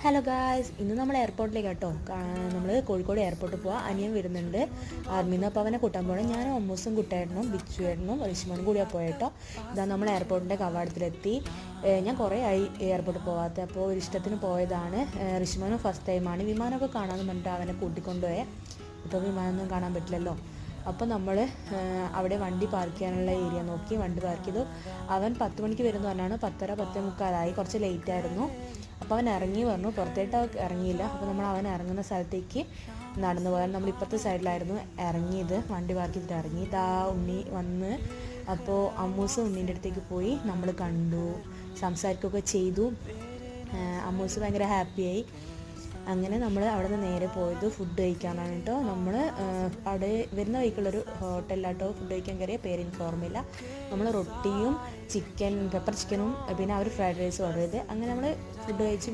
Hello guys, ഇന്ന് നമ്മൾ എയർപോർട്ടിലേക്ക് കേട്ടോ. നമ്മൾ കോഴിക്കോട് എയർപോർട്ടിൽ പോവാം. അനിയൻ വരുന്നുണ്ട് ആർമിന്ന്. അപ്പോൾ അവനെ കൂട്ടാൻ പോകണം. ഞാനും അമ്മൂസും കുട്ടായിരുന്നു, ബിച്ചുവായിരുന്നു, റിഷ്മനും കൂടിയാണ് പോയേട്ടോ. ഇതാ നമ്മൾ എയർപോർട്ടിൻ്റെ കവാടത്തിലെത്തി. ഞാൻ കുറേ ആയി എയർപോർട്ടിൽ പോകാത്ത, അപ്പോൾ ഒരു ഇഷ്ടത്തിന് പോയതാണ്. റിഷ്മനും ഫസ്റ്റ് ടൈമാണ്. വിമാനമൊക്കെ കാണാമെന്ന് പറഞ്ഞിട്ട് അവനെ കൂട്ടിക്കൊണ്ടുപോയേ. ഇപ്പോൾ വിമാനമൊന്നും കാണാൻ പറ്റില്ലല്ലോ. അപ്പോൾ നമ്മൾ അവിടെ വണ്ടി പാർക്ക് ചെയ്യാനുള്ള ഏരിയ നോക്കി വണ്ടി പാർക്ക് ചെയ്തു. അവൻ 10 മണിക്ക് വരുമെന്ന് പറഞ്ഞാണ്. 10:30 10:45 കുറച്ച് ലേറ്റായിരുന്നു. അപ്പോൾ അവൻ ഇറങ്ങി പറഞ്ഞു. പുറത്തേട്ട് ഇറങ്ങിയില്ല. അപ്പോൾ നമ്മൾ അവൻ ഇറങ്ങുന്ന സ്ഥലത്തേക്ക് നടന്നു പോയാൽ നമ്മൾ ഇപ്പോഴത്തെ സൈഡിലായിരുന്നു ഇറങ്ങിയത്. വണ്ടി പാർക്ക് ചെയ്തിട്ട് ഇറങ്ങി. ഇതാ ഉണ്ണി വന്ന്. അപ്പോൾ അമ്മൂസ് ഉണ്ണീൻ്റെ അടുത്തേക്ക് പോയി. നമ്മൾ കണ്ടു, സംസാരിക്കുകയൊക്കെ ചെയ്തു. അമ്മൂസ് ഭയങ്കര ഹാപ്പിയായി. അങ്ങനെ നമ്മൾ അവിടെ നിന്ന് നേരെ പോയത് ഫുഡ് കഴിക്കാനാണ് കേട്ടോ. നമ്മൾ അവിടെ വരുന്ന വഴിക്കുള്ളൊരു ഹോട്ടലിലാട്ടോ ഫുഡ് കഴിക്കാൻ കയറിയ, പേര് എനിക്ക് ഓർമ്മയില്ല. നമ്മൾ റൊട്ടിയും പെപ്പർ ചിക്കനും പിന്നെ അവർ ഫ്രൈഡ് റൈസും ഓർഡർ ചെയ്ത് അങ്ങനെ നമ്മൾ ഫുഡ് കഴിച്ച്